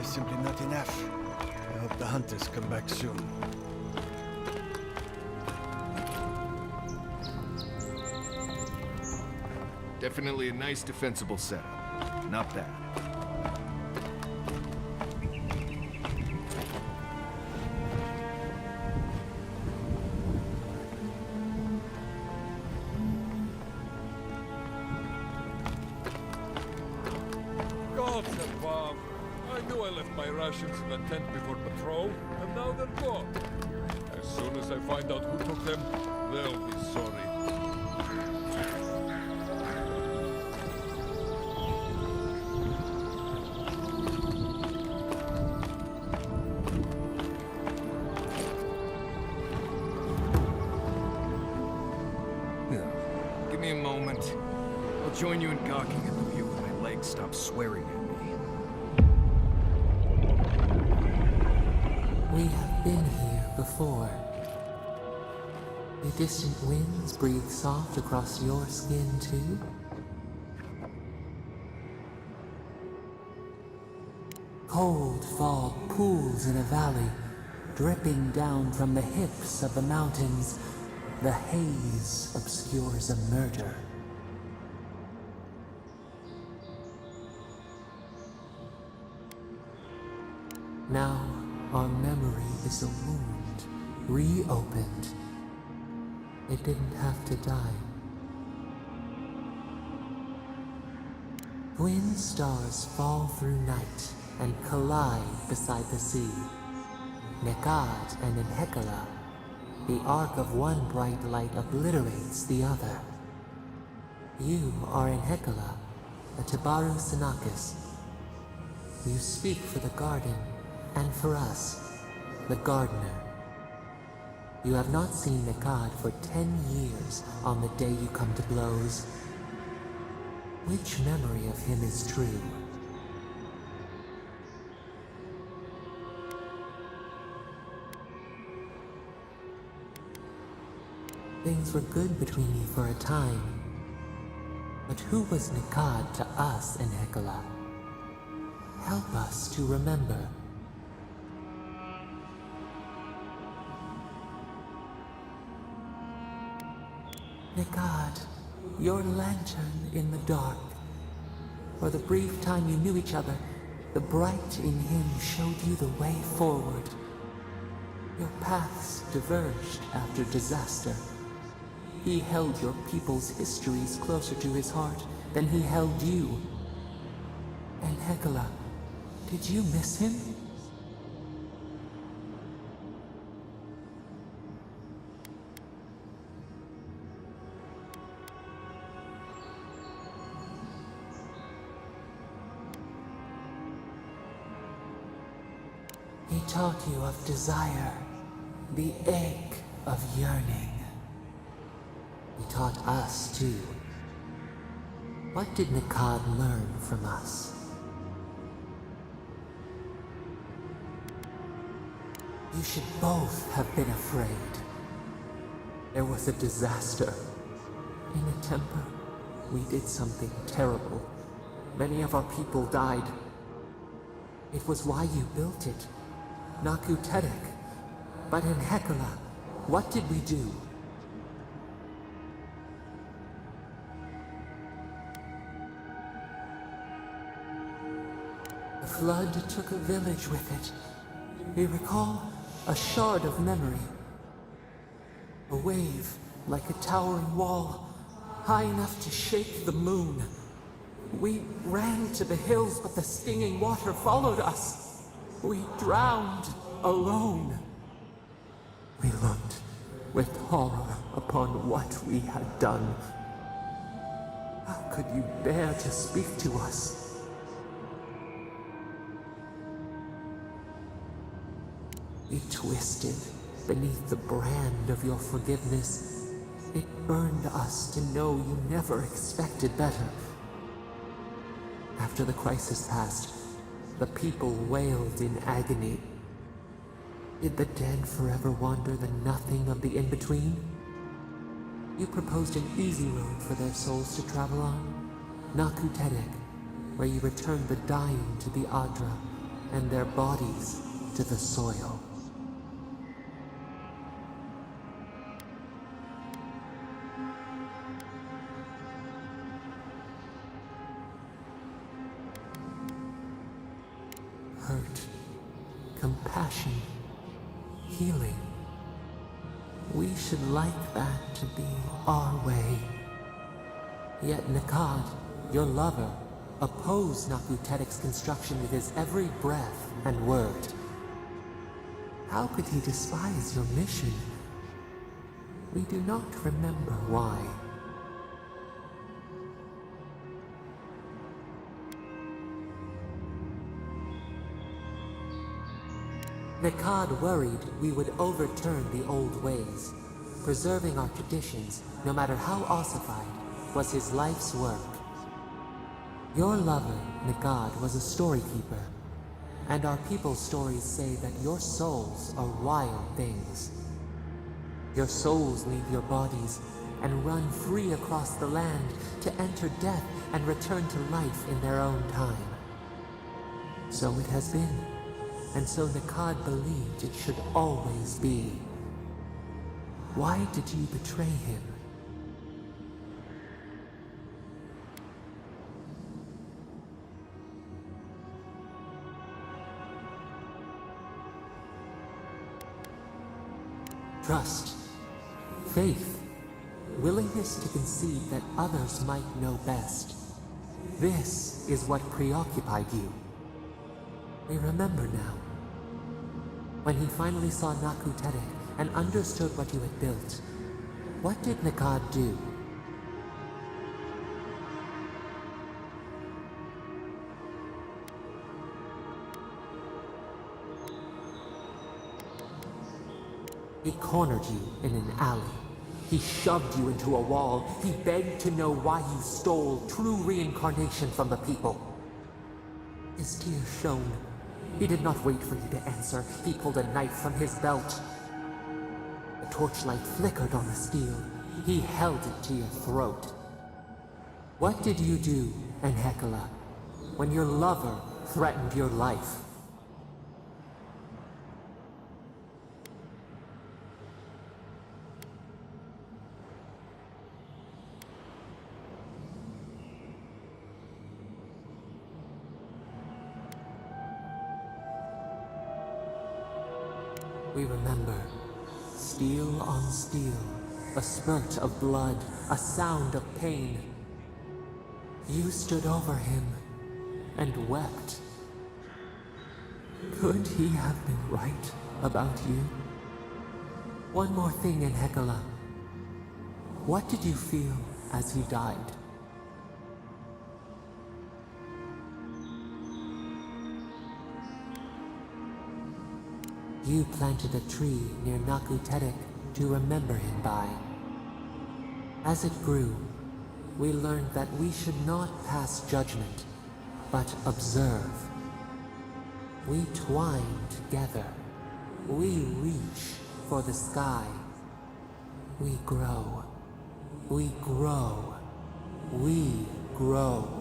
There's simply not enough. I hope the hunters come back soon. Definitely a nice defensible setup. Not bad. Gods above! I knew I left my rations in the tent before patrol, and now they're gone. As soon as I find out who took them, they'll be sorry. Give me a moment. I'll join you in gawking at the view when my legs stop swearing at me. We have been here before. The distant winds breathe soft across your skin too. Cold fog pools in a valley, dripping down from the hips of the mountains. The haze obscures a murder. Now, our memory is a wound, reopened. It didn't have to die. Twin stars fall through night and collide beside the sea. Nikad and Hekala. The arc of one bright light obliterates the other. You are in Hekala, a Tibaru Sinakis. You speak for the garden, and for us, the gardener. You have not seen Nikad for 10 years on the day you come to blows. Which memory of him is true? Things were good between you for a time. But who was Nikad to us in Hekala? Help us to remember. Nikad, your lantern in the dark. For the brief time you knew each other, the bright in him showed you the way forward. Your paths diverged after disaster. He held your people's histories closer to his heart than he held you. And Hekala, did you miss him? He taught you of desire, the egg of yearning. He taught us, too. What did Nikad learn from us? You should both have been afraid. There was a disaster. In a temple, we did something terrible. Many of our people died. It was why you built it. Naku Tedek. But in Hekala, what did we do? The flood took a village with it. We recall a shard of memory. A wave, like a towering wall, high enough to shake the moon. We ran to the hills, but the stinging water followed us. We drowned alone. We looked with horror upon what we had done. How could you bear to speak to us? We twisted beneath the brand of your forgiveness. It burned us to know you never expected better. After the crisis passed, the people wailed in agony. Did the dead forever wander the nothing of the in-between? You proposed an easy road for their souls to travel on, Naku Tedek, where you returned the dying to the Adra, and their bodies to the soil. Hurt, compassion, healing. We should like that to be our way. Yet Nikad, your lover, opposed Nakutedic's construction with his every breath and word. How could he despise your mission? We do not remember why. Nikad worried we would overturn the old ways. Preserving our traditions, no matter how ossified, was his life's work. Your lover, Nikad, was a storykeeper, and our people's stories say that your souls are wild things. Your souls leave your bodies and run free across the land to enter death and return to life in their own time. So it has been. And so Nikad believed it should always be. Why did you betray him? Trust, faith, willingness to concede that others might know best. This is what preoccupied you. We remember now. When he finally saw Nakutedic and understood what you had built, what did Nikad do? He cornered you in an alley. He shoved you into a wall. He begged to know why you stole true reincarnation from the people. His tears shone. He did not wait for you to answer. He pulled a knife from his belt. The torchlight flickered on the steel. He held it to your throat. What did you do, Enhekala, when your lover threatened your life? We remember. Steel on steel. A spurt of blood. A sound of pain. You stood over him and wept. Could he have been right about you? One more thing, Enhekala. What did you feel as he died? You planted a tree near Nakutedic to remember him by. As it grew, we learned that we should not pass judgment, but observe. We twine together. We reach for the sky. We grow. We grow. We grow.